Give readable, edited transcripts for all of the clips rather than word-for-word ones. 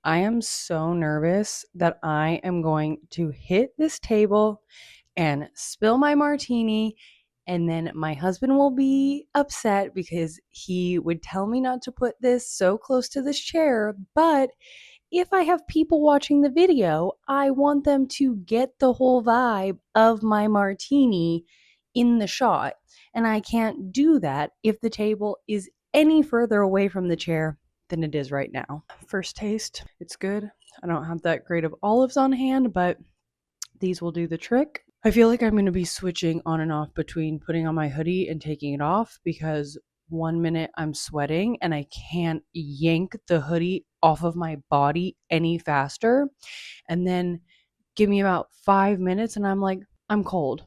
I am so nervous that I am going to hit this table and spill my martini. And then my husband will be upset because he would tell me not to put this so close to this chair. But if I have people watching the video, I want them to get the whole vibe of my martini in the shot. And I can't do that if the table is any further away from the chair than it is right now. First taste, it's good. I don't have that grade of olives on hand, but these will do the trick. I feel like I'm going to be switching on and off between putting on my hoodie and taking it off because 1 minute I'm sweating and I can't yank the hoodie off of my body any faster. And then give me about 5 minutes and I'm like, I'm cold.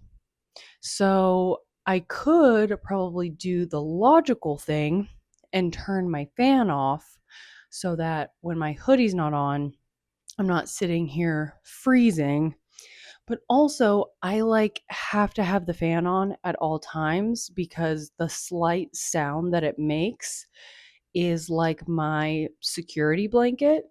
So I could probably do the logical thing and turn my fan off so that when my hoodie's not on, I'm not sitting here freezing. But also, I have to have the fan on at all times because the slight sound that it makes is like my security blanket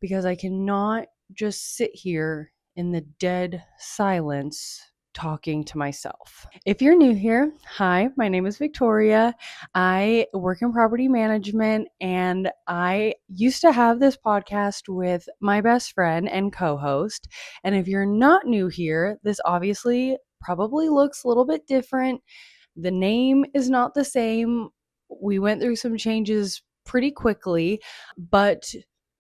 because I cannot just sit here in the dead silence talking to myself. If you're new here, hi, my name is Victoria. I work in property management and I used to have this podcast with my best friend and co-host. And if you're not new here, this obviously probably looks a little bit different. The name is not the same. We went through some changes pretty quickly, but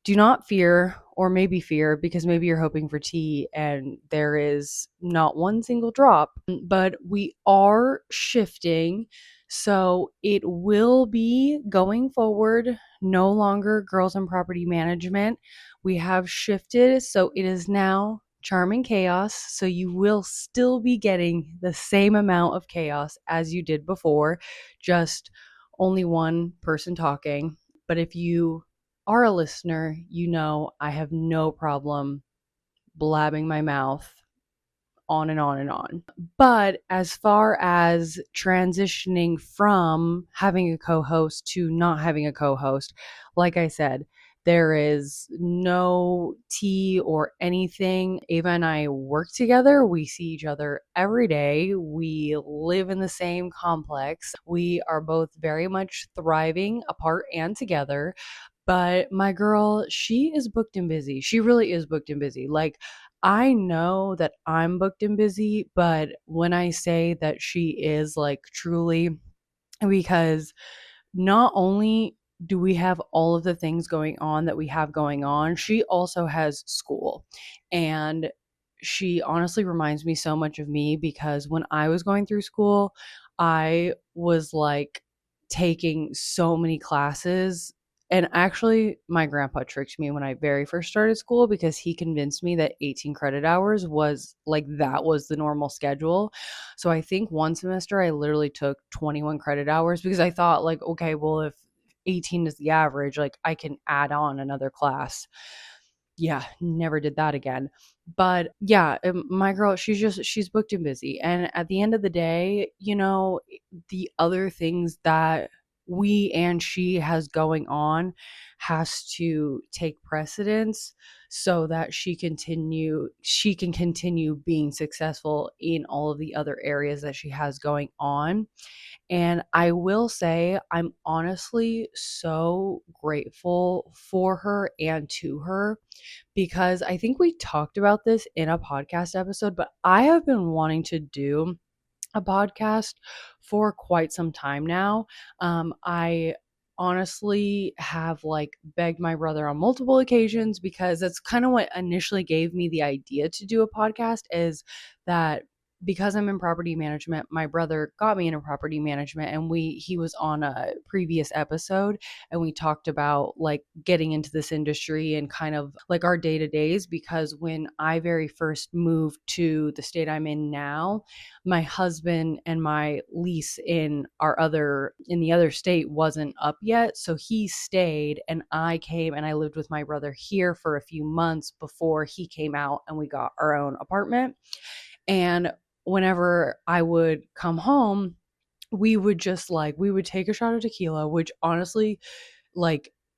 do not fear, or maybe fear, because maybe you're hoping for tea and there is not one single drop. But we are shifting. So it will be going forward no longer Girls in Property Management. We have shifted. So it is now Charm and Chaos. So you will still be getting the same amount of chaos as you did before, just only one person talking. But if you are a listener, you know I have no problem blabbing my mouth on and on and on. But as far as transitioning from having a co host to not having a co host, like I said, there is no tea or anything. Ava and I work together. We see each other every day. We live in the same complex. We are both very much thriving apart and together. But my girl, she is booked and busy. She really is booked and busy. I know that I'm booked and busy, but when I say that she is truly, because not only do we have all of the things going on that we have going on, she also has school. And she honestly reminds me so much of me because when I was going through school, I was taking so many classes. And actually, my grandpa tricked me when I very first started school because he convinced me that 18 credit hours was that was the normal schedule. So I think one semester I literally took 21 credit hours because I thought okay, well, if 18 is the average, I can add on another class. Yeah, never did that again. But yeah, my girl, she's booked and busy. And at the end of the day, the other things that we and she has going on has to take precedence so that she can continue being successful in all of the other areas that she has going on. And I will say, I'm honestly so grateful for her and to her because I think we talked about this in a podcast episode, but I have been wanting to do a podcast for quite some time now. I honestly have begged my brother on multiple occasions because that's kind of what initially gave me the idea to do a podcast is that because I'm in property management, my brother got me into property management and he was on a previous episode and we talked about getting into this industry and kind of our day-to-days because when I very first moved to the state I'm in now, my husband and my lease in the other state wasn't up yet, so he stayed and I came and I lived with my brother here for a few months before he came out and we got our own apartment. And whenever I would come home, we would just we would take a shot of tequila, which honestly,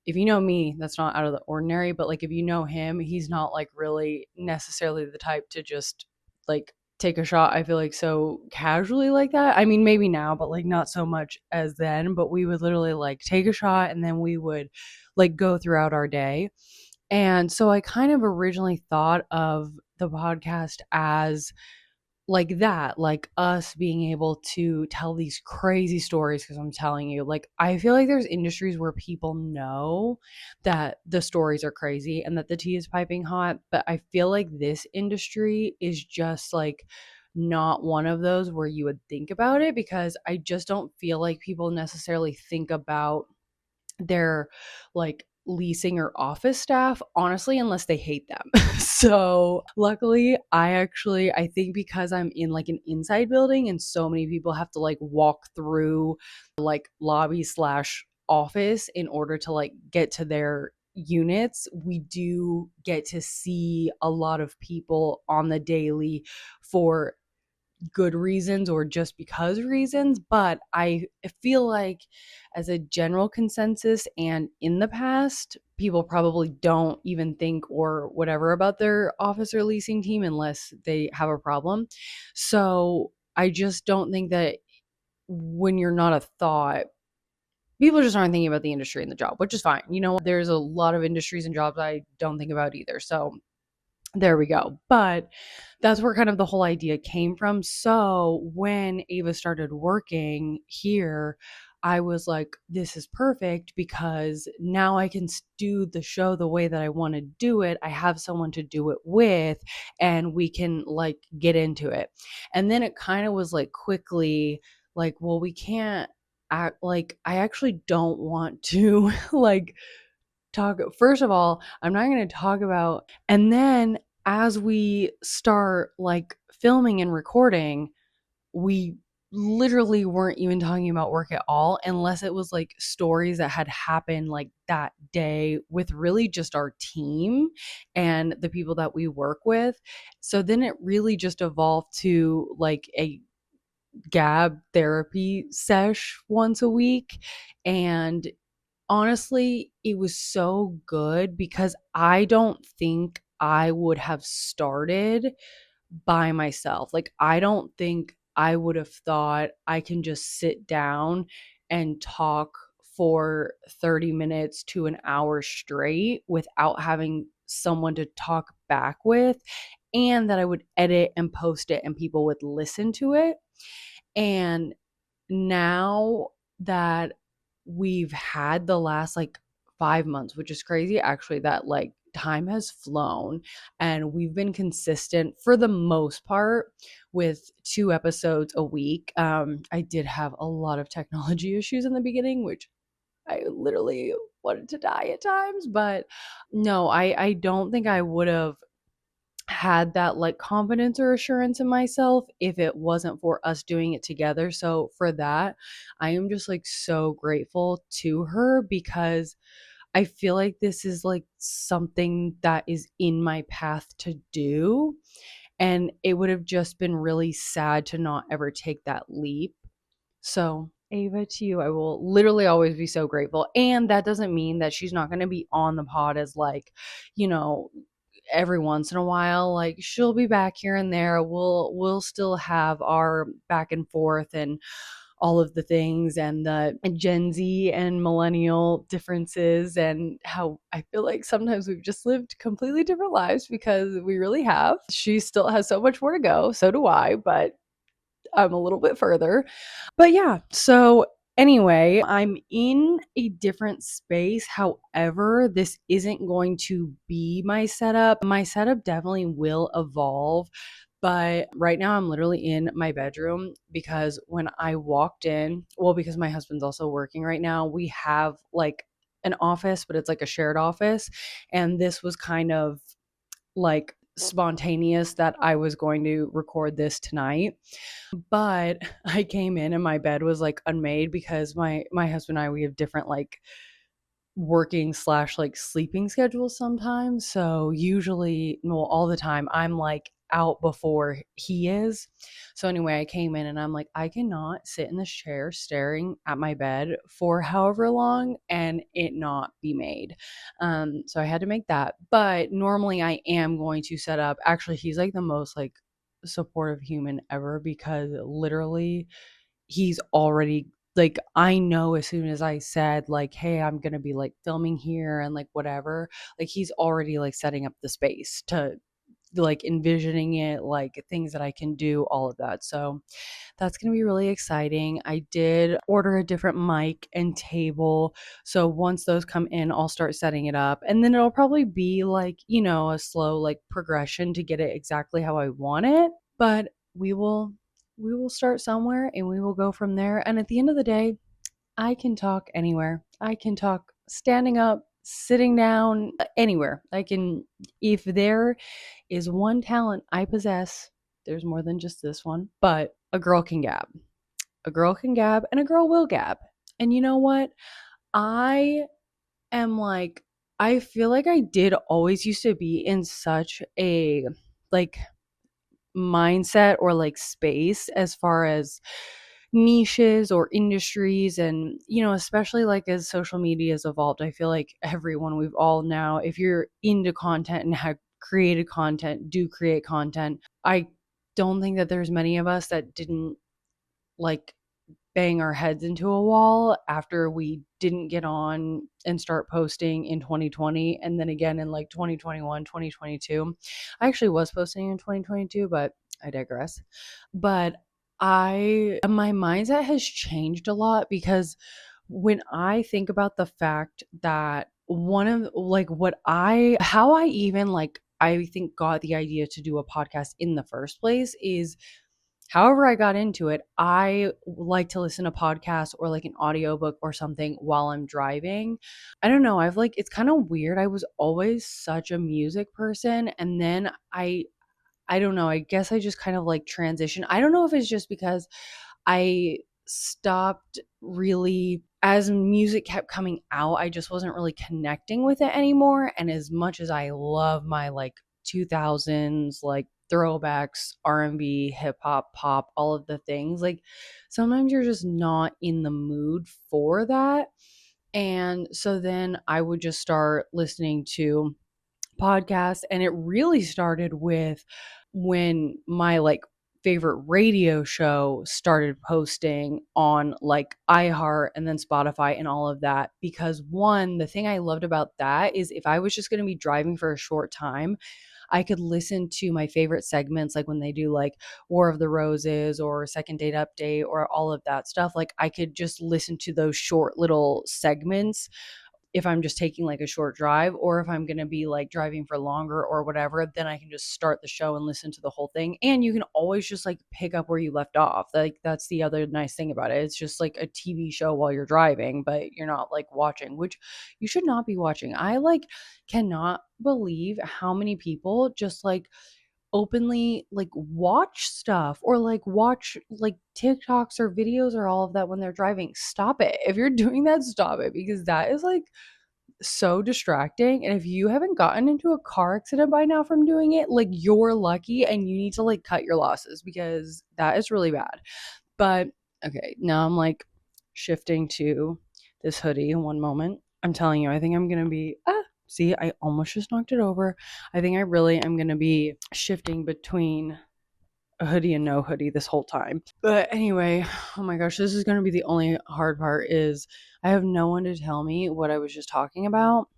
if you know me, that's not out of the ordinary, but like if you know him, he's not like really necessarily the type to just like take a shot, I feel like, so casually like that. I mean, maybe now, but like not so much as then, but we would literally like take a shot and then we would like go throughout our day. And so I kind of originally thought of the podcast as like that, like us being able to tell these crazy stories. Because I'm telling you, like, I feel like there's industries where people know that the stories are crazy and that the tea is piping hot, but I feel like this industry is just like not one of those where you would think about it, because I just don't feel like people necessarily think about their like leasing or office staff, honestly, unless they hate them. So luckily, I think because I'm in like an inside building and so many people have to like walk through like lobby slash office in order to like get to their units, we do get to see a lot of people on the daily for good reasons or just because reasons. But I feel like, as a general consensus, and in the past, people probably don't even think or whatever about their office or leasing team unless they have a problem. So I just don't think that when you're not a thought, people just aren't thinking about the industry and the job, which is fine. You know, there's a lot of industries and jobs I don't think about either. So there we go. But that's where kind of the whole idea came from. So when Ava started working here, I was like, this is perfect because now I can do the show the way that I want to do it. I have someone to do it with, and we can like get into it. And then it kind of was like quickly like, well, we can't act like, I actually don't want to like talk. First of all, I'm not going to talk about, and then as we start like filming and recording, we literally weren't even talking about work at all, unless it was like stories that had happened like that day with really just our team and the people that we work with. So then it really just evolved to like a gab therapy sesh once a week. And honestly, it was so good because I don't think I would have started by myself. Like, I don't think I would have thought I can just sit down and talk for 30 minutes to an hour straight without having someone to talk back with, and that I would edit and post it and people would listen to it. And now that we've had the last like 5 months, which is crazy actually, that like time has flown, and we've been consistent for the most part with 2 episodes a week. I did have a lot of technology issues in the beginning, which I literally wanted to die at times, but no, I don't think I would have had that like confidence or assurance in myself if it wasn't for us doing it together. So for that, I am just like so grateful to her, because I feel like this is like something that is in my path to do, and it would have just been really sad to not ever take that leap. So, Ava, to you, I will literally always be so grateful. And that doesn't mean that she's not going to be on the pod as like, you know, every once in a while. Like, she'll be back here and there. We'll still have our back and forth and all of the things, and the Gen Z and millennial differences, and how I feel like sometimes we've just lived completely different lives, because we really have. She still has so much more to go. So do I, but I'm a little bit further. But yeah, so anyway, I'm in a different space. However, this isn't going to be my setup. My setup definitely will evolve. But right now, I'm literally in my bedroom, because when I walked in, well, because my husband's also working right now, we have like an office, but it's like a shared office. And this was kind of like spontaneous that I was going to record this tonight. But I came in and my bed was like unmade, because my husband and I, we have different like working slash like sleeping schedules sometimes. So usually, well, all the time, I'm like out before he is. So anyway, I came in and I'm like, I cannot sit in this chair staring at my bed for however long and it not be made. So I had to make that. But normally I am going to set up. Actually, he's like the most like supportive human ever because literally he's already like, I know as soon as I said like, hey, I'm gonna be like filming here and like whatever, like he's already like setting up the space to like envisioning it, like things that I can do, all of that. So that's going to be really exciting. I did order a different mic and table. So once those come in, I'll start setting it up. And then it'll probably be like, a slow like progression to get it exactly how I want it. But we will start somewhere and we will go from there. And at the end of the day, I can talk anywhere. I can talk standing up, sitting down, anywhere. I can, if there is one talent I possess, there's more than just this one, but a girl can gab. A girl can gab and a girl will gab. And you know what? I am like, I feel like I did always used to be in such a like mindset or like space as far as niches or industries. And especially like as social media has evolved, I feel like everyone, we've all now, if you're into content and have created content, do create content. I don't think that there's many of us that didn't like bang our heads into a wall after we didn't get on and start posting in 2020 and then again in like 2021, 2022. I actually was posting in 2022, but I digress. But my mindset has changed a lot because when I think about the fact that one of like how I even like I think got the idea to do a podcast in the first place is however I got into it. I like to listen to podcasts or like an audiobook or something while I'm driving. I don't know, I've like, it's kind of weird. I was always such a music person and then I don't know, I guess I just kind of like transitioned. I don't know if it's just because I stopped really, as music kept coming out, I just wasn't really connecting with it anymore. And as much as I love my like 2000s, like throwbacks, R&B, hip hop, pop, all of the things, like sometimes you're just not in the mood for that. And so then I would just start listening to podcasts. And it really started with when my like favorite radio show started posting on like iHeart and then Spotify and all of that. Because one, the thing I loved about that is if I was just going to be driving for a short time, I could listen to my favorite segments, like when they do like War of the Roses or Second Date Update or all of that stuff. Like I could just listen to those short little segments if I'm just taking like a short drive, or if I'm going to be like driving for longer or whatever, then I can just start the show and listen to the whole thing. And you can always just like pick up where you left off. Like that's the other nice thing about it. It's just like a TV show while you're driving, but you're not like watching, which you should not be watching. I like cannot believe how many people just like openly like watch stuff or like watch like TikToks or videos or all of that when they're driving. Stop it. If you're doing that, stop it, because that is like so distracting. And if you haven't gotten into a car accident by now from doing it, like you're lucky and you need to like cut your losses because that is really bad. But okay, now I'm like shifting to this hoodie in one moment. I'm telling you, I think I'm going to be, see, I almost just knocked it over. I think I really am going to be shifting between a hoodie and no hoodie this whole time. But anyway, oh my gosh, this is going to be the only hard part is I have no one to tell me what I was just talking about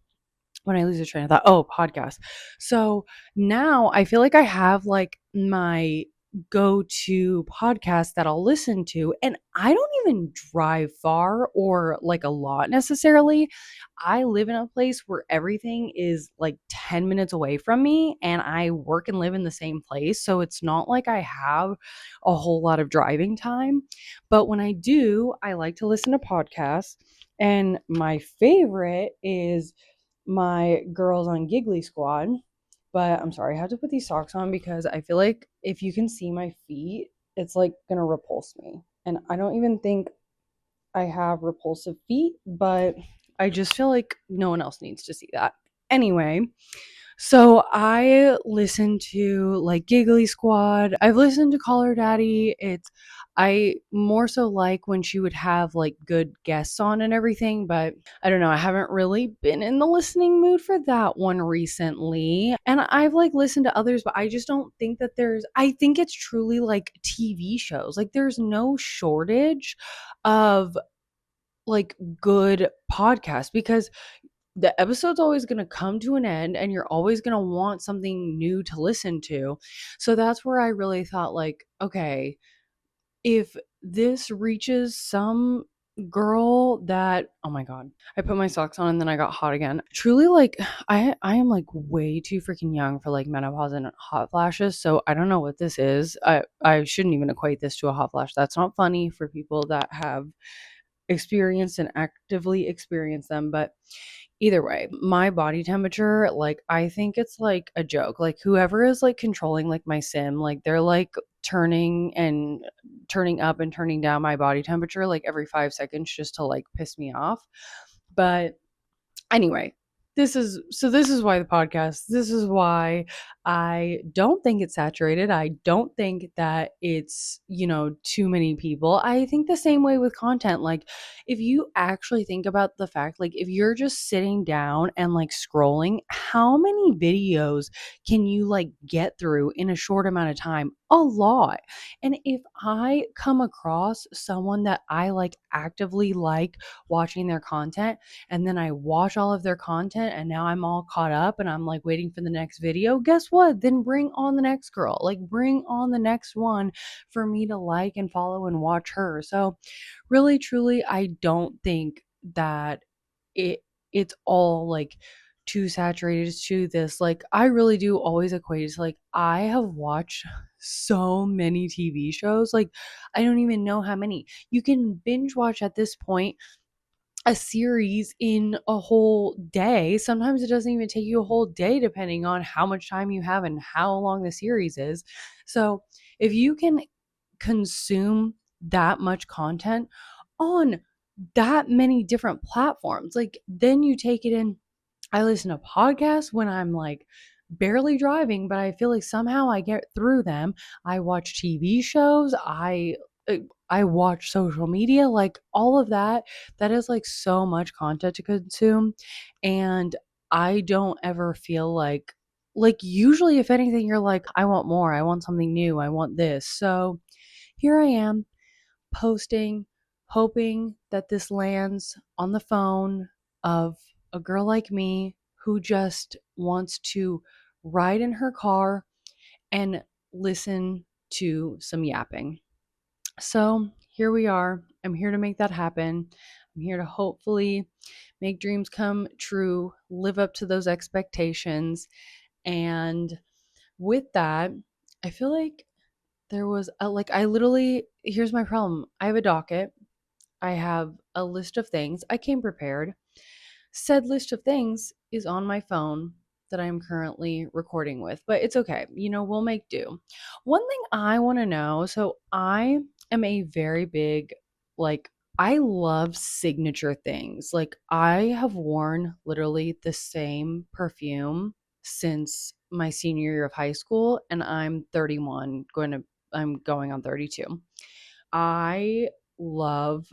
when I lose a train of thought. Oh, podcast. So now I feel like I have like my go-to podcast that I'll listen to, and I don't even drive far or like a lot necessarily. I live in a place where everything is like 10 minutes away from me, and I work and live in the same place. So it's not like I have a whole lot of driving time. But when I do, I like to listen to podcasts. And my favorite is my girls on Giggly Squad. But I'm sorry, I have to put these socks on because I feel like if you can see my feet, it's like gonna repulse me. And I don't even think I have repulsive feet, but I just feel like no one else needs to see that. Anyway, So I listen to like Giggly Squad. I've listened to Call Her Daddy. I more so like when she would have like good guests on and everything, but I don't know. I haven't really been in the listening mood for that one recently. And I've like listened to others, but I just don't think that I think it's truly like TV shows. Like there's no shortage of like good podcasts because the episode's always going to come to an end and you're always going to want something new to listen to. So that's where I really thought like, okay, if this reaches some girl that, oh my god, I put my socks on and then I got hot again. Truly like I am like way too freaking young for like menopause and hot flashes. So I don't know what this is. I shouldn't even equate this to a hot flash. That's not funny for people that have experienced and actively experience them, but either way, my body temperature, like I think it's like a joke. Like whoever is like controlling like my sim, like they're like turning up and turning down my body temperature like every 5 seconds just to like piss me off. But anyway, this is why the podcast, this is why I don't think it's saturated. I don't think that it's, too many people. I think the same way with content. Like if you actually think about the fact, like if you're just sitting down and like scrolling, how many videos can you like get through in a short amount of time? A lot. And if I come across someone that I like actively like watching their content, and then I watch all of their content and now I'm all caught up and I'm like waiting for the next video, guess what? Then bring on the next girl. Like bring on the next one for me to like and follow and watch her. So really truly I don't think that it it's all like too saturated to this. Like I really do always equate it to like I have watched so many TV shows. Like I don't even know how many. You can binge watch at this point a series in a whole day. Sometimes it doesn't even take you a whole day, depending on how much time you have and how long the series is. So, if you can consume that much content on that many different platforms, like then you take it in. I listen to podcasts when I'm like barely driving, but I feel like somehow I get through them. I watch TV shows. Uh, I watch social media, like all of that. That is like so much content to consume, and I don't ever feel like usually if anything you're like I want more. I want something new. I want this. So here I am posting, hoping that this lands on the phone of a girl like me who just wants to ride in her car and listen to some yapping. So here we are. I'm here to make that happen. I'm here to hopefully make dreams come true, live up to those expectations. And with that, I feel like there was like, I literally, here's my problem. I have a docket. I have a list of things. I came prepared. Said list of things is on my phone that I'm currently recording with, but it's okay. We'll make do. One thing I want to know, so I am a very big, like, I love signature things. Like, I have worn literally the same perfume since my senior year of high school, and I'm 31, I'm going on 32. I love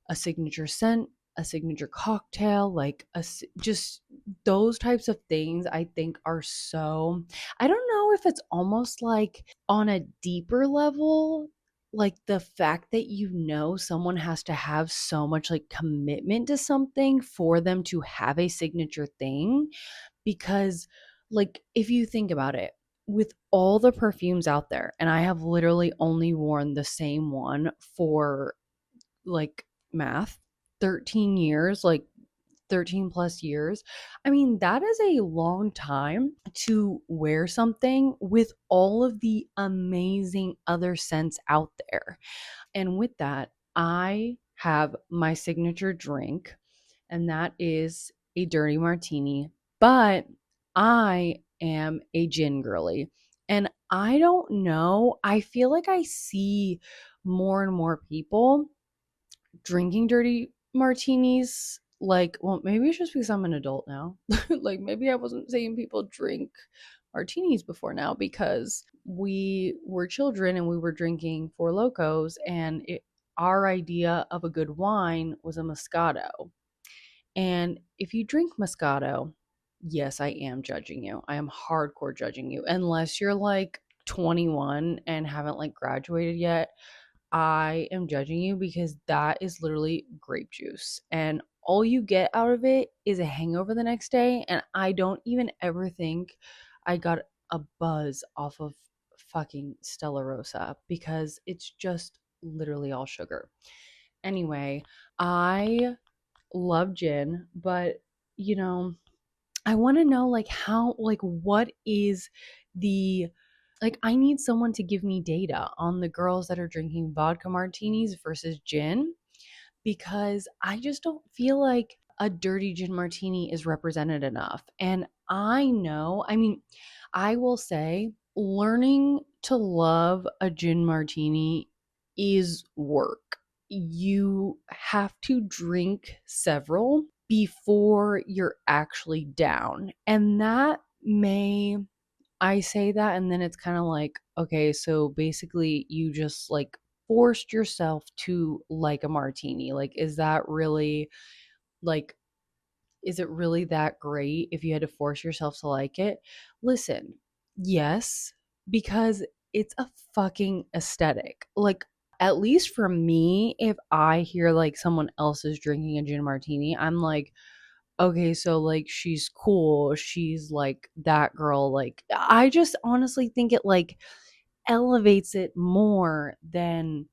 a signature scent, a signature cocktail, like just those types of things I think are so, I don't know if it's almost like on a deeper level, like the fact that someone has to have so much like commitment to something for them to have a signature thing. Because like if you think about it, with all the perfumes out there, and I have literally only worn the same one for like math 13 years, like 13 plus years. I mean, that is a long time to wear something with all of the amazing other scents out there. And with that, I have my signature drink, and that is a dirty martini. But I am a gin girly. And I don't know, I feel like I see more and more people drinking dirty martinis like, well, maybe it's just because I'm an adult now. Like, maybe I wasn't saying people drink martinis before now because we were children and we were drinking Four Locos, and our idea of a good wine was a Moscato. And if you drink Moscato, yes, I am judging you. I am hardcore judging you. Unless you're like 21 and haven't like graduated yet, I am judging you because that is literally grape juice. And all you get out of it is a hangover the next day. And I don't even ever think I got a buzz off of fucking Stella Rosa because it's just literally all sugar. Anyway, I love gin, but you know, I want to know like how, like, what is the, like, I need someone to give me data on the girls that are drinking vodka martinis versus gin because I just don't feel like a dirty gin martini is represented enough. And I know, I mean, I will say learning to love a gin martini is work. You have to drink several before you're actually down. And that may, I say that, and then it's kind of like, okay, so basically you just like forced yourself to like a martini. Like, is that really like, is it really that great if you had to force yourself to like it? Listen, yes, because it's a fucking aesthetic. Like, at least for me, if I hear like someone else is drinking a gin martini, I'm like, okay, so like she's cool. She's like that girl. Like, I just honestly think it like elevates it more than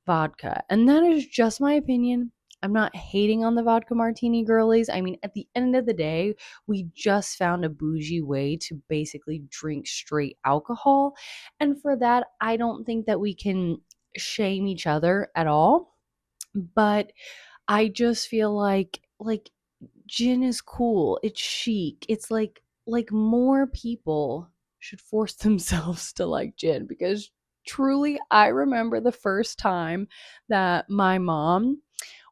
vodka. And that is just my opinion. I'm not hating on the vodka martini girlies. I mean, at the end of the day, we just found a bougie way to basically drink straight alcohol. And for that, I don't think that we can shame each other at all. But I just feel like gin is cool. It's chic. It's like more people should force themselves to like gin because truly I remember the first time that my mom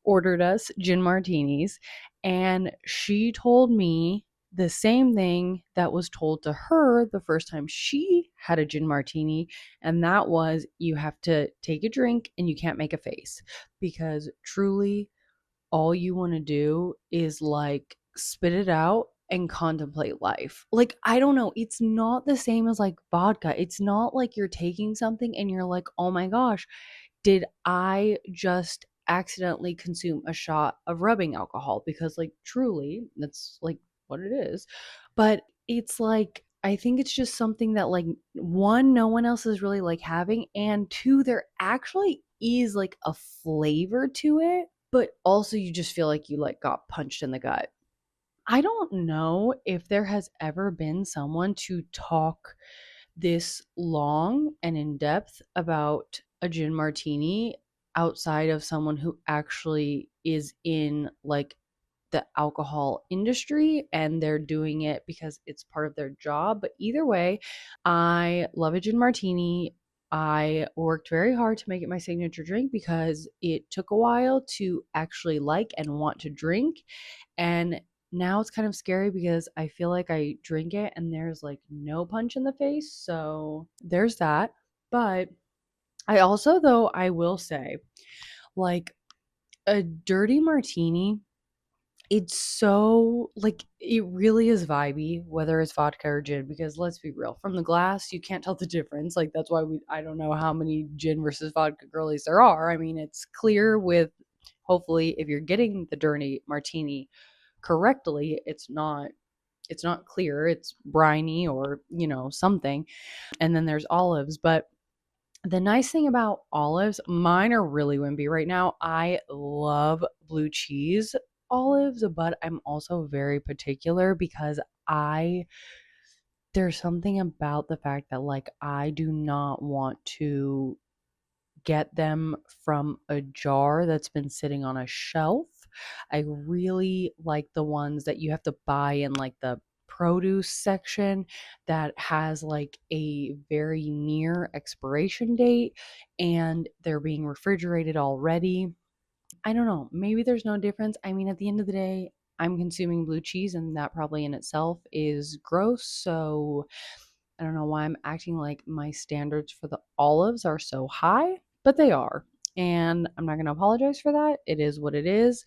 ordered us gin martinis and she told me the same thing that was told to her the first time she had a gin martini, and that was you have to take a drink and you can't make a face because truly all you want to do is like spit it out and contemplate life. Like, I don't know, it's not the same as like vodka. It's not like you're taking something and you're like, oh my gosh, did I just accidentally consume a shot of rubbing alcohol? Because, like, truly, that's like what it is. But it's like, I think it's just something that, like, one, no one else is really like having, and two, there actually is like a flavor to it, but also you just feel like you like got punched in the gut. I don't know if there has ever been someone to talk this long and in depth about a gin martini outside of someone who actually is in like the alcohol industry and they're doing it because it's part of their job. But either way, I love a gin martini. I worked very hard to make it my signature drink because it took a while to actually like and want to drink. And now it's kind of scary because I feel like I drink it and there's like no punch in the face. So there's that. But I also, though, I will say, like, a dirty martini, it's so like it really is vibey, whether it's vodka or gin, because let's be real, from the glass, you can't tell the difference. Like, that's why I don't know how many gin versus vodka girlies there are. I mean, it's clear with, hopefully, if you're getting the dirty martini correctly, it's not clear, it's briny or something. And then there's olives. But the nice thing about olives, mine are really wimpy right now. I love blue cheese olives, but I'm also very particular because I there's something about the fact that like I do not want to get them from a jar that's been sitting on a shelf. I really like the ones that you have to buy in like the produce section that has like a very near expiration date and they're being refrigerated already. I don't know, maybe there's no difference. I mean, at the end of the day, I'm consuming blue cheese, and that probably in itself is gross. So I don't know why I'm acting like my standards for the olives are so high, but they are. And I'm not going to apologize for that. It is what it is.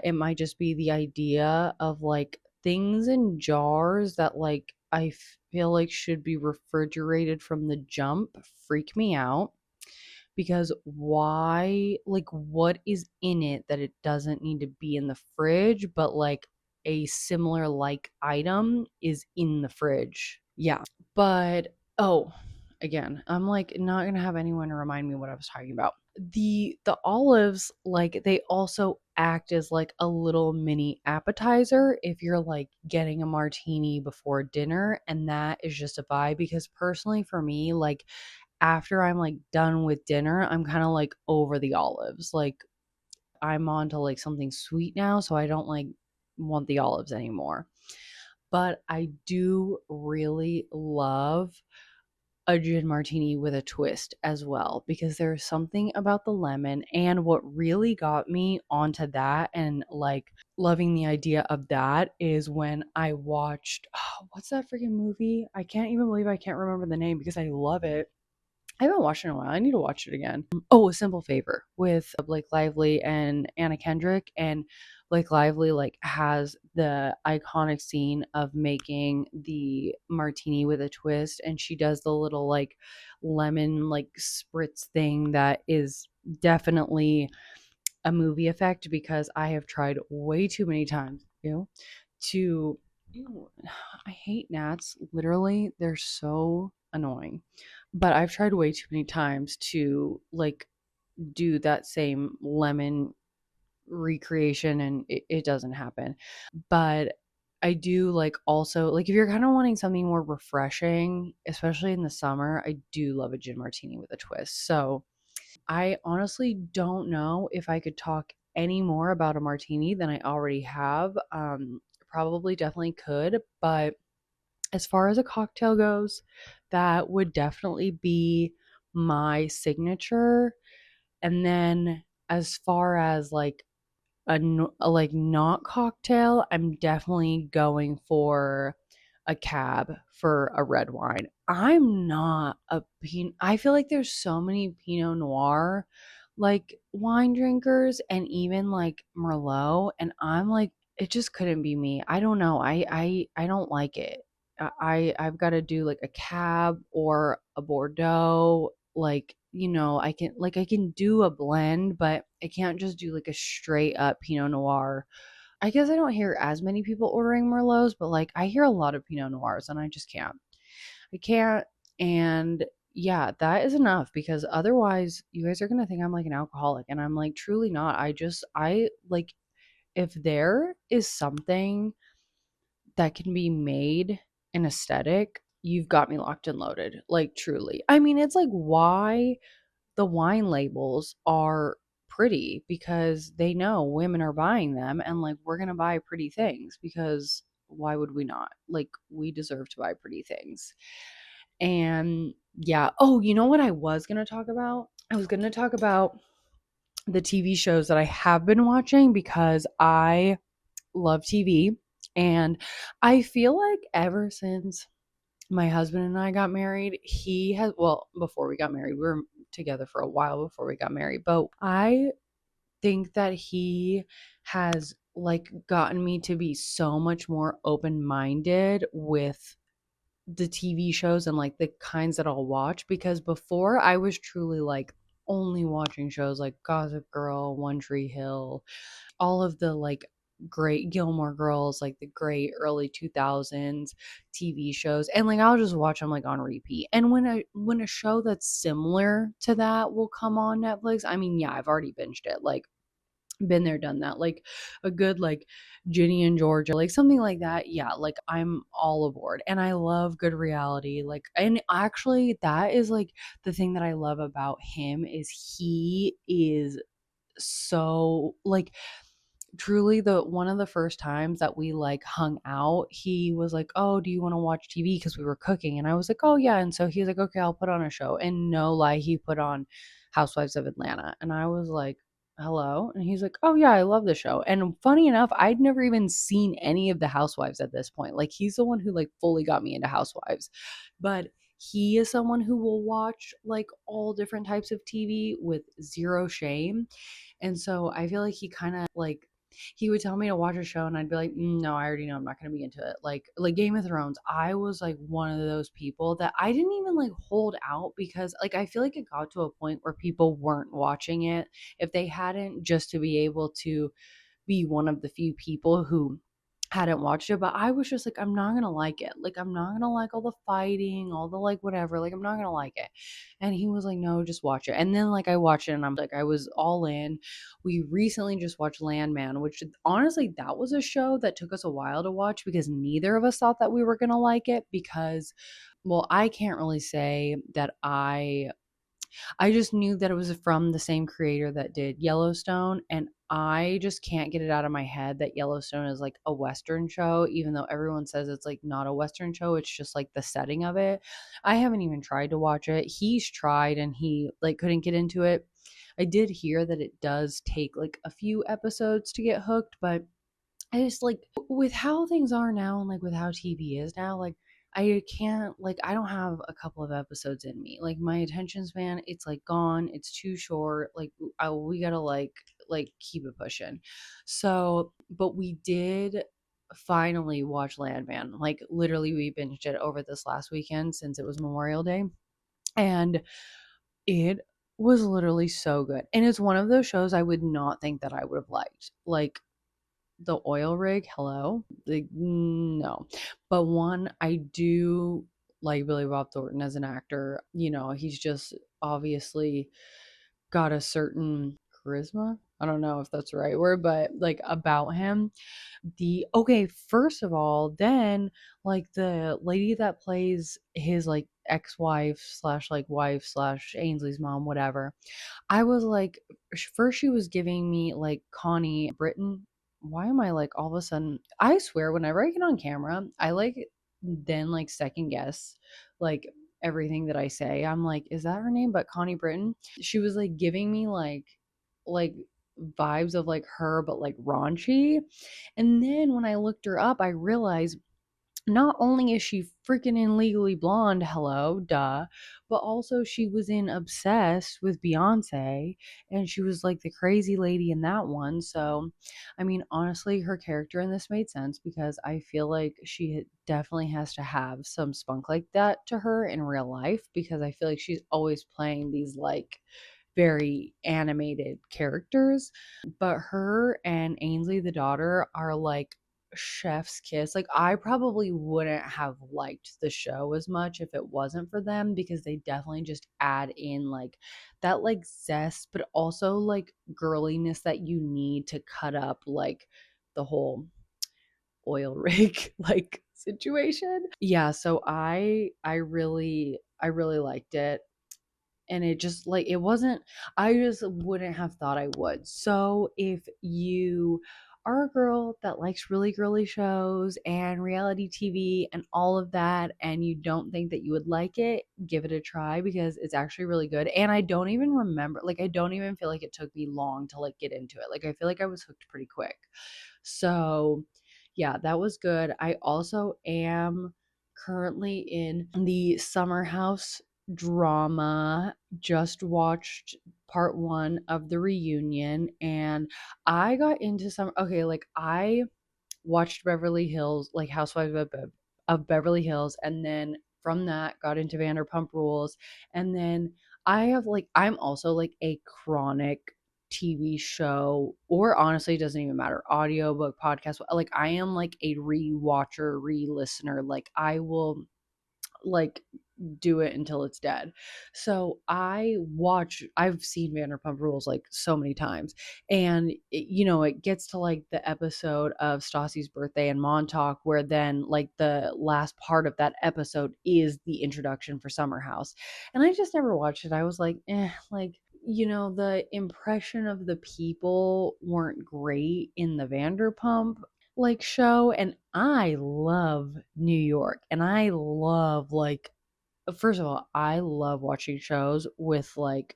It might just be the idea of like things in jars that like I feel like should be refrigerated from the jump freak me out, because why, like what is in it that it doesn't need to be in the fridge, but like a similar like item is in the fridge. Yeah. But oh, again, I'm like not gonna have anyone remind me what I was talking about. The olives, like they also act as like a little mini appetizer if you're like getting a martini before dinner, and that is just a vibe, because personally for me, like after I'm like done with dinner, I'm kind of like over the olives. Like I'm on to like something sweet now, so I don't like want the olives anymore. But I do really love a gin martini with a twist as well, because there's something about the lemon. And what really got me onto that and like loving the idea of that is when I watched, oh, what's that freaking movie? I can't even believe I can't remember the name because I love it. I haven't watched it in a while. I need to watch it again. Oh, A Simple Favor with Blake Lively and Anna Kendrick. And Blake Lively like has the iconic scene of making the martini with a twist, and she does the little like lemon like spritz thing that is definitely a movie effect, because I have tried way too many times, to ew, I hate gnats. Literally, they're so annoying. But I've tried way too many times to like do that same lemon recreation, and it doesn't happen. But I do like also like if you're kind of wanting something more refreshing, especially in the summer, I do love a gin martini with a twist. So I honestly don't know if I could talk any more about a martini than I already have. Probably definitely could, but as far as a cocktail goes, that would definitely be my signature. And then as far as like a like not cocktail, I'm definitely going for a cab for a red wine. I'm not a I feel like there's so many Pinot Noir like wine drinkers and even like Merlot, and I'm like it just couldn't be me. I don't know. I don't like it. I've got to do like a cab or a Bordeaux. Like, I can do a blend, but I can't just do like a straight up Pinot Noir. I guess I don't hear as many people ordering Merlots, but like I hear a lot of Pinot Noirs, and I just can't. I can't. And yeah, that is enough, because otherwise you guys are going to think I'm like an alcoholic, and I'm like truly not. I like if there is something that can be made an aesthetic, you've got me locked and loaded. Like truly. I mean, it's like why the wine labels are pretty, because they know women are buying them, and like we're going to buy pretty things, because why would we not? Like we deserve to buy pretty things. And yeah, oh, you know what I was going to talk about? I was going to talk about the TV shows that I have been watching, because I love TV. And I feel like ever since my husband and I got married, he has, well, before we got married, we were together for a while before we got married, but I think that he has like gotten me to be so much more open-minded with the TV shows and like the kinds that I'll watch, because before I was truly like only watching shows like Gossip Girl, One Tree Hill, all of the like great Gilmore Girls, like the great early 2000s TV shows, and like I'll just watch them like on repeat. And when a show that's similar to that will come on Netflix, I mean, yeah, I've already binged it. Like been there, done that. Like a good like Ginny and Georgia, like something like that. Yeah, like I'm all aboard. And I love good reality. Like, and actually that is like the thing that I love about him is he is so like truly the one of the first times that we like hung out, he was like, oh, do you want to watch TV, because we were cooking, and I was like, oh yeah. And so he's like, okay, I'll put on a show. And no lie, he put on Housewives of Atlanta, and I was like, hello? And he's like, oh, yeah, I love the show. And funny enough, I'd never even seen any of the Housewives at this point. Like, he's the one who like fully got me into Housewives. But he is someone who will watch like all different types of TV with zero shame. And so I feel like he kind of like he would tell me to watch a show and I'd be like, no, I already know I'm not going to be into it. Like Game of Thrones, I was like one of those people that I didn't even like hold out because like I feel like it got to a point where people weren't watching it if they hadn't, just to be able to be one of the few people who hadn't watched it. But I was just like, I'm not gonna like it. Like, I'm not gonna like all the fighting, all the like whatever. Like, I'm not gonna like it. And he was like, no, just watch it. And then like I watched it and I'm like, I was all in. We recently just watched Landman, which honestly, that was a show that took us a while to watch because neither of us thought that we were gonna like it because, well, I can't really say that I just knew that it was from the same creator that did Yellowstone, and I just can't get it out of my head that Yellowstone is like a Western show, even though everyone says it's like not a Western show. It's just like the setting of it. I haven't even tried to watch it. He's tried and he like couldn't get into it. I did hear that it does take like a few episodes to get hooked, but I just like with how things are now and like with how TV is now, like I can't like I don't have a couple of episodes in me. Like my attention span, it's like gone. It's too short. Like we gotta like keep it pushing. So, but we did finally watch Landman. Like literally, we binged it over this last weekend since it was Memorial Day, and it was literally so good. And it's one of those shows I would not think that I would have liked. Like the oil rig, hello? Like, no. But one, I do like Billy Bob Thornton as an actor. You know, he's just obviously got a certain charisma. I don't know if that's the right word, but like about him. The okay, first of all, then like the lady that plays his like ex-wife slash like wife slash Ainsley's mom, whatever. I was like, first she was giving me like Connie Britton. Why am I like all of a sudden? I swear, whenever I get on camera, I like then like second guess like everything that I say. I'm like, is that her name? But Connie Britton, she was like giving me like vibes of like her, but like raunchy. And then when I looked her up, I realized not only is she freaking in Legally Blonde, hello, duh, but also she was in Obsessed with Beyonce, and she was like the crazy lady in that one. So, I mean, honestly, her character in this made sense because I feel like she definitely has to have some spunk like that to her in real life because I feel like she's always playing these like very animated characters. But her and Ainsley, the daughter, are like chef's kiss. Like I probably wouldn't have liked the show as much if it wasn't for them because they definitely just add in like that like zest but also like girliness that you need to cut up like the whole oil rig like situation. Yeah, so I really liked it, and it just like it wasn't, I just wouldn't have thought I would. So if you are a girl that likes really girly shows and reality TV and all of that and you don't think that you would like it, give it a try because it's actually really good. And I don't even remember, like I don't even feel like it took me long to like get into it. Like I feel like I was hooked pretty quick. So yeah, that was good. I also am currently in the summer house drama. Just watched part one of the reunion and I got into some, okay, like I watched Beverly Hills, like Housewives of Beverly Hills, and then from that got into Vanderpump Rules, and then I have like I'm also like a chronic TV show, or honestly, it doesn't even matter, audiobook, podcast. Like I am like a re-watcher, re-listener. Like I will like do it until it's dead. So I've seen Vanderpump Rules like so many times. And it gets to like the episode of Stassi's birthday and Montauk where then like the last part of that episode is the introduction for Summer House. And I just never watched it. I was like, like the impression of the people weren't great in the Vanderpump like show, and I love New York and I love like first of all, I love watching shows with like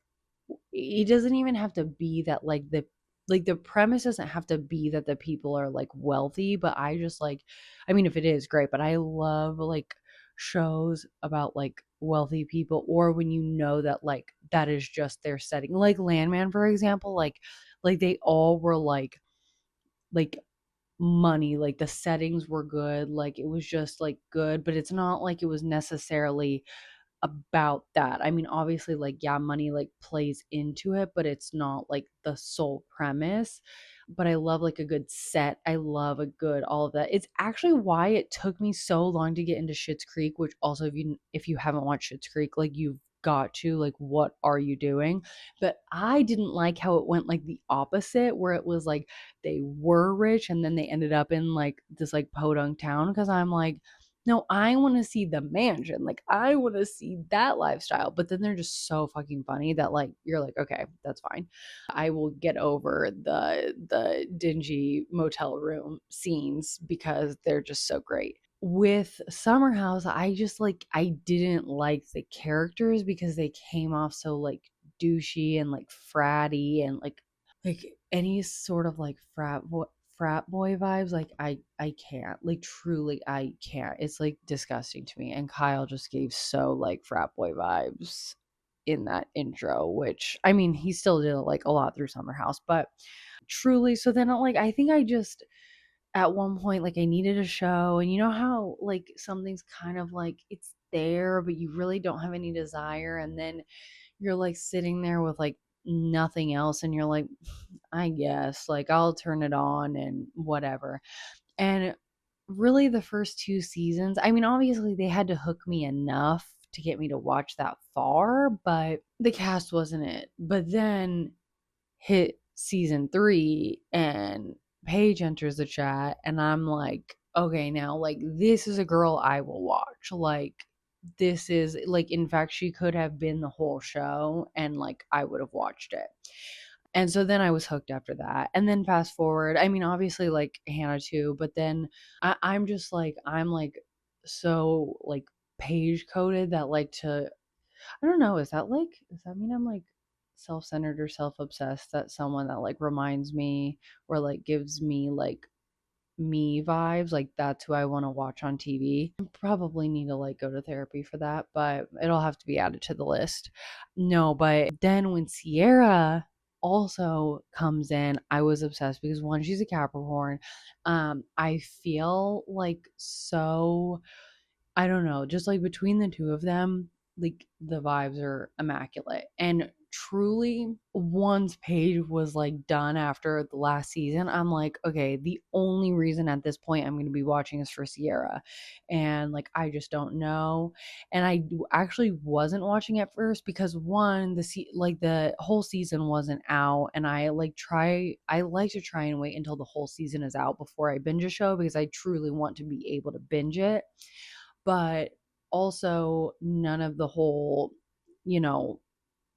it doesn't even have to be that like the premise doesn't have to be that the people are like wealthy, but I just like, I mean, if it is great, but I love like shows about like wealthy people, or when you know that like that is just their setting, like Landman, for example, like they all were like money, like the settings were good, like it was just like good, but it's not like it was necessarily about that. I mean, obviously, like, yeah, money like plays into it, but it's not like the sole premise. But I love like a good set. I love a good all of that. It's actually why it took me so long to get into Schitt's Creek, which also if you haven't watched Schitt's Creek, like you've got to, like, what are you doing? But I didn't like how it went like the opposite, where it was like they were rich and then they ended up in like this like podunk town, because I'm like, no, I want to see the mansion. Like, I want to see that lifestyle. But then they're just so fucking funny that like you're like, okay, that's fine. I will get over the dingy motel room scenes because they're just so great. With Summer House, I just like, I didn't like the characters because they came off so like douchey and like fratty and like any sort of like frat boy vibes, like I can't, like truly I can't. It's like disgusting to me, and Kyle just gave so like frat boy vibes in that intro, which I mean he still did like a lot through Summer House, but truly. So then like I think I just at one point like I needed a show, and you know how like something's kind of like it's there but you really don't have any desire, and then you're like sitting there with like nothing else, and you're like, I guess like I'll turn it on and whatever. And really the first two seasons, I mean, obviously they had to hook me enough to get me to watch that far, but the cast wasn't it. But then hit season 3 and Paige enters the chat, and I'm like, okay, now like this is a girl I will watch. Like this is like, in fact she could have been the whole show and like I would have watched it. And so then I was hooked after that. And then fast forward, I mean, obviously like Hannah too, but then I'm just like, I'm like so like page coded that like to, I don't know, is that like, does that mean I'm like self-centered or self-obsessed, that someone that like reminds me or like gives me like me vibes, like that's who I want to watch on TV. I probably need to like go to therapy for that, but it'll have to be added to the list. No, but then when Sierra also comes in, I was obsessed because one, she's a Capricorn. I feel like so, I don't know, just like between the two of them, like the vibes are immaculate. And truly, once Paige was like done after the last season, I'm like, okay, the only reason at this point I'm going to be watching is for Sierra. And like, I just don't know. And actually wasn't watching at first because one, like the whole season wasn't out. And I like to try and wait until the whole season is out before I binge a show because I truly want to be able to binge it. But also none of the whole, you know,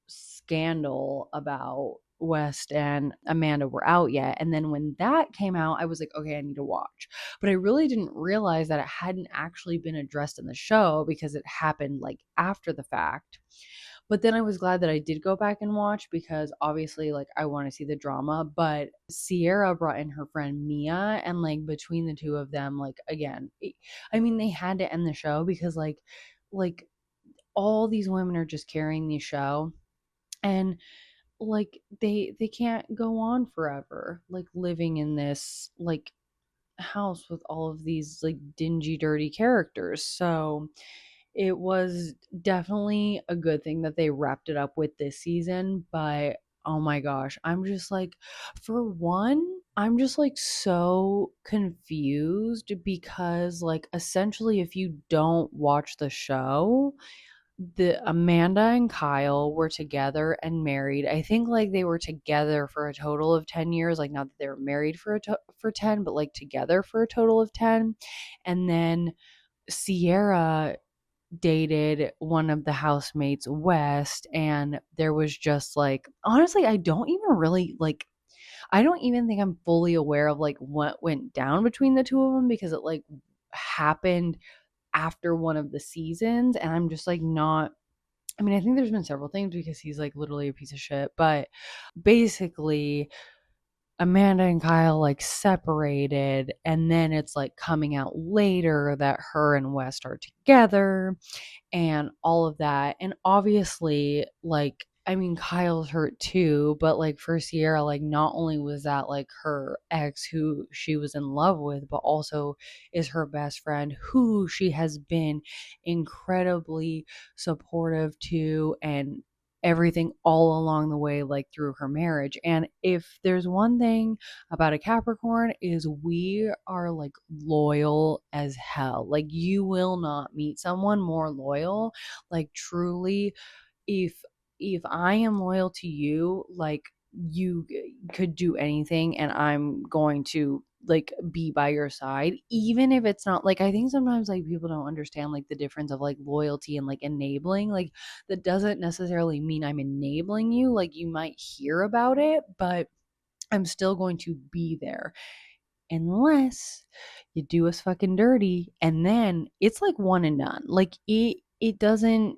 scandal about West and Amanda were out yet. And then when that came out, I was like, okay, I need to watch. But I really didn't realize that it hadn't actually been addressed in the show because it happened like after the fact. But then I was glad that I did go back and watch because obviously, like, I want to see the drama. But Sierra brought in her friend Mia, and like between the two of them, like, again, I mean, they had to end the show because, like all these women are just carrying the show, and like they can't go on forever, like living in this like house with all of these like dingy, dirty characters. So it was definitely a good thing that they wrapped it up with this season, but oh my gosh, I'm just like, for one, I'm just like so confused because like essentially if you don't watch the show, the Amanda and Kyle were together and married. I think like they were together for a total of 10 years, like not that they were married for 10, but like together for a total of 10. And then Sierra dated one of the housemates, West, and there was just like, honestly, I don't even really like, I don't even think I'm fully aware of like what went down between the two of them because it like happened after one of the seasons, and I'm just like not I mean, I think there's been several things because he's like literally a piece of shit, but basically Amanda and Kyle like separated, and then it's like coming out later that her and West are together and all of that. And obviously, like, I mean, Kyle's hurt too, but like for Sierra, like, not only was that like her ex who she was in love with, but also is her best friend who she has been incredibly supportive to and everything all along the way, like through her marriage. And if there's one thing about a Capricorn, is we are like loyal as hell. Like, you will not meet someone more loyal. Like, truly, if I am loyal to you, like, you could do anything and I'm going to like be by your side, even if it's not like, I think sometimes like people don't understand like the difference of like loyalty and like enabling. Like, that doesn't necessarily mean I'm enabling you. Like, you might hear about it, but I'm still going to be there unless you do us fucking dirty, and then it's like one and done. Like, it doesn't,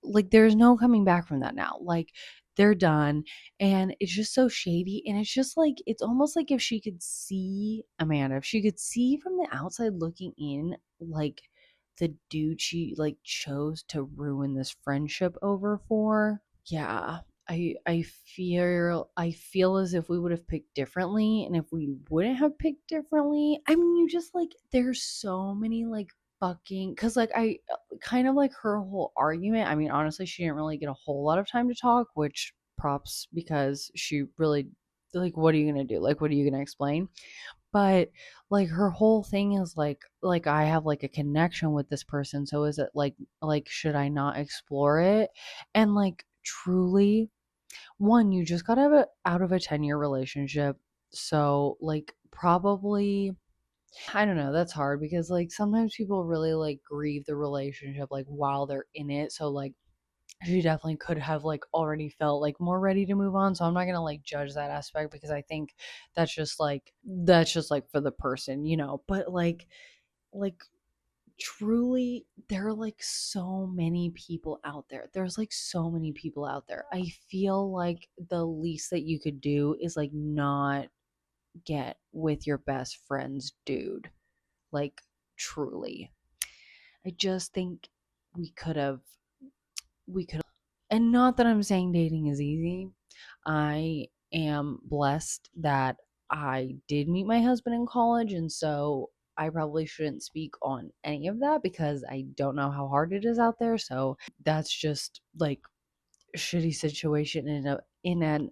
like, there's no coming back from that now. Like, they're done, and it's just so shady. And it's just like, it's almost like if she could see Amanda, if she could see from the outside looking in, like the dude she like chose to ruin this friendship over for. Yeah, I feel as if we would have picked differently, and if we wouldn't have picked differently, I mean, you just like, there's so many like fucking, cuz like I kind of like her whole argument. I mean, honestly, she didn't really get a whole lot of time to talk, which props, because she really, like, what are you going to do? Like, what are you going to explain? But like her whole thing is like I have like a connection with this person, so is it like should I not explore it? And like, truly, one, you just got out of a 10-year relationship. So like, probably, I don't know, that's hard because like sometimes people really like grieve the relationship like while they're in it. So like, she definitely could have like already felt like more ready to move on. So I'm not gonna like judge that aspect, because I think that's just like for the person, But like truly, there are like so many people out there. There's like so many people out there. I feel like the least that you could do is like not get with your best friend's dude. Like, truly. I just think we could have we could, and not that I'm saying dating is easy. I am blessed that I did meet my husband in college, and so I probably shouldn't speak on any of that because I don't know how hard it is out there. So that's just like a shitty situation in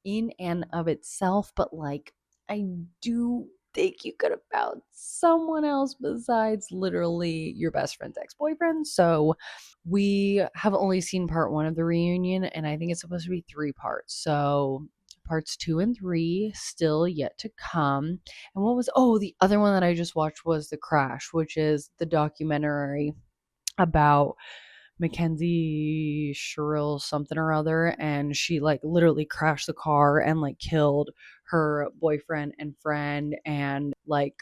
and of itself. But like, I do think you could have found someone else besides literally your best friend's ex-boyfriend. So we have only seen part one of the reunion, and I think it's supposed to be three parts. So parts two and three still yet to come. And the other one that I just watched was The Crash, which is the documentary about Mackenzie Sherrill something or other, and she like literally crashed the car and like killed her boyfriend and friend, and like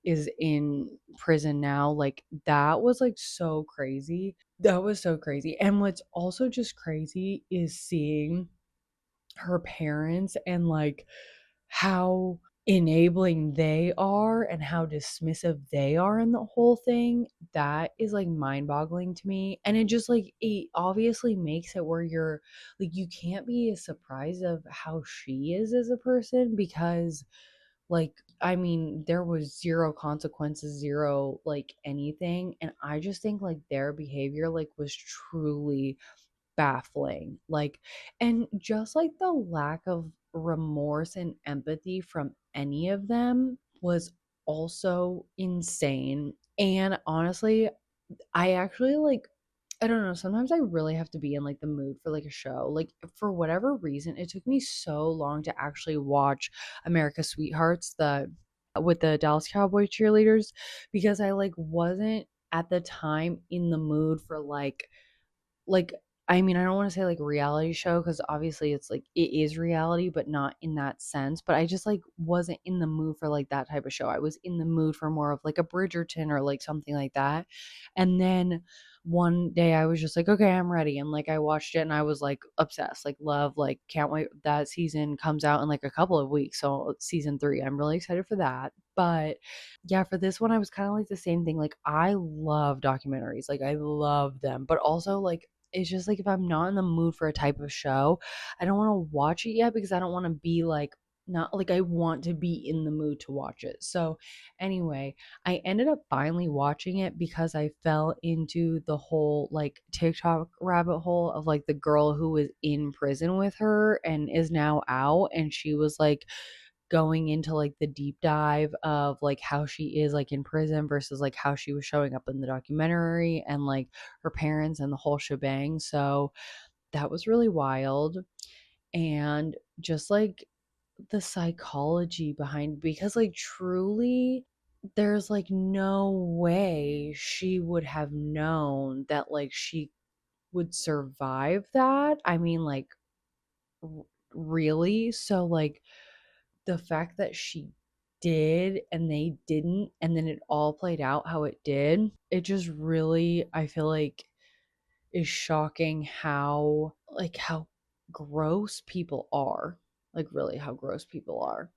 is in prison now. Like, that was like so crazy. That was so crazy. And what's also just crazy is seeing her parents and like how enabling they are and how dismissive they are in the whole thing. That is like mind-boggling to me. And it just like, it obviously makes it where you're like, you can't be as surprised of how she is as a person, because like, I mean, there was zero consequences, zero like anything. And I just think like their behavior like was truly baffling. Like, and just like the lack of remorse and empathy from any of them was also insane. And honestly, I actually like, I don't know, sometimes I really have to be in like the mood for like a show. Like, for whatever reason, it took me so long to actually watch America's Sweethearts, the with the Dallas Cowboy cheerleaders, because I like wasn't at the time in the mood for like I mean, I don't want to say like reality show because obviously it's like it is reality, but not in that sense. But I just like wasn't in the mood for like that type of show. I was in the mood for more of like a Bridgerton or like something like that. And then one day I was just like, okay, I'm ready. And like I watched it and I was like obsessed, like love, like can't wait. That season comes out in like a couple of weeks. So season three, I'm really excited for that. But yeah, for this one, I was kind of like the same thing. Like I love documentaries, like I love them, but also like it's just like if I'm not in the mood for a type of show, I don't want to watch it yet because I don't want to be like not like I want to be in the mood to watch it. So, anyway, I ended up finally watching it because I fell into the whole like TikTok rabbit hole of like the girl who was in prison with her and is now out, and she was like going into like the deep dive of like how she is like in prison versus like how she was showing up in the documentary and like her parents and the whole shebang. So that was really wild. And just like the psychology behind, because like truly there's like no way she would have known that like she would survive that. I mean like r- really. So like the fact that she did and they didn't, and then it all played out how it did, it just really, I feel like, is shocking how, like, how gross people are. Like, really, how gross people are.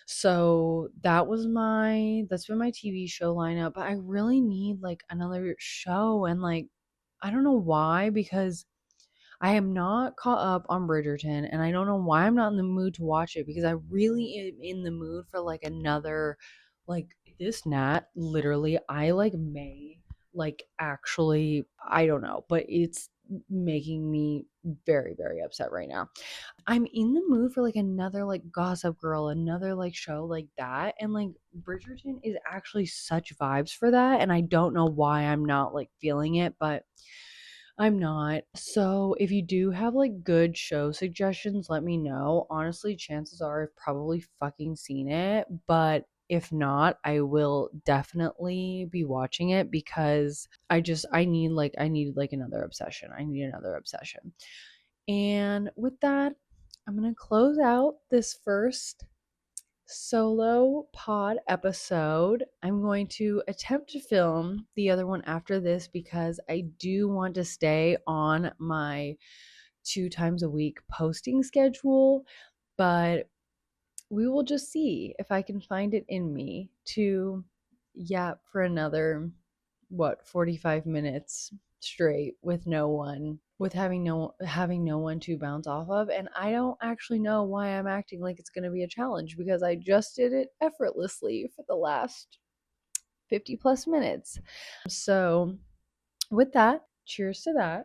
So that's been my TV show lineup, but I really need like another show. And like, I don't know why, because I am not caught up on Bridgerton, and I don't know why I'm not in the mood to watch it because I really am in the mood for like another, like this Nat. Literally, I like may like actually, I don't know, but it's making me very, very upset right now. I'm in the mood for like another like Gossip Girl, another like show like that. And like Bridgerton is actually such vibes for that. And I don't know why I'm not like feeling it, but I'm not. So if you do have like good show suggestions, let me know. Honestly, chances are I've probably fucking seen it, but if not, I will definitely be watching it because I need like another obsession. I need another obsession. And with that, I'm going to close out this first solo pod episode. I'm going to attempt to film the other one after this because I do want to stay on my 2 times a week posting schedule, but we will just see if I can find it in me to yap for another 45 minutes straight with no one, with having no one to bounce off of. And I don't actually know why I'm acting like it's going to be a challenge because I just did it effortlessly for the last 50 plus minutes. So with that, cheers to that.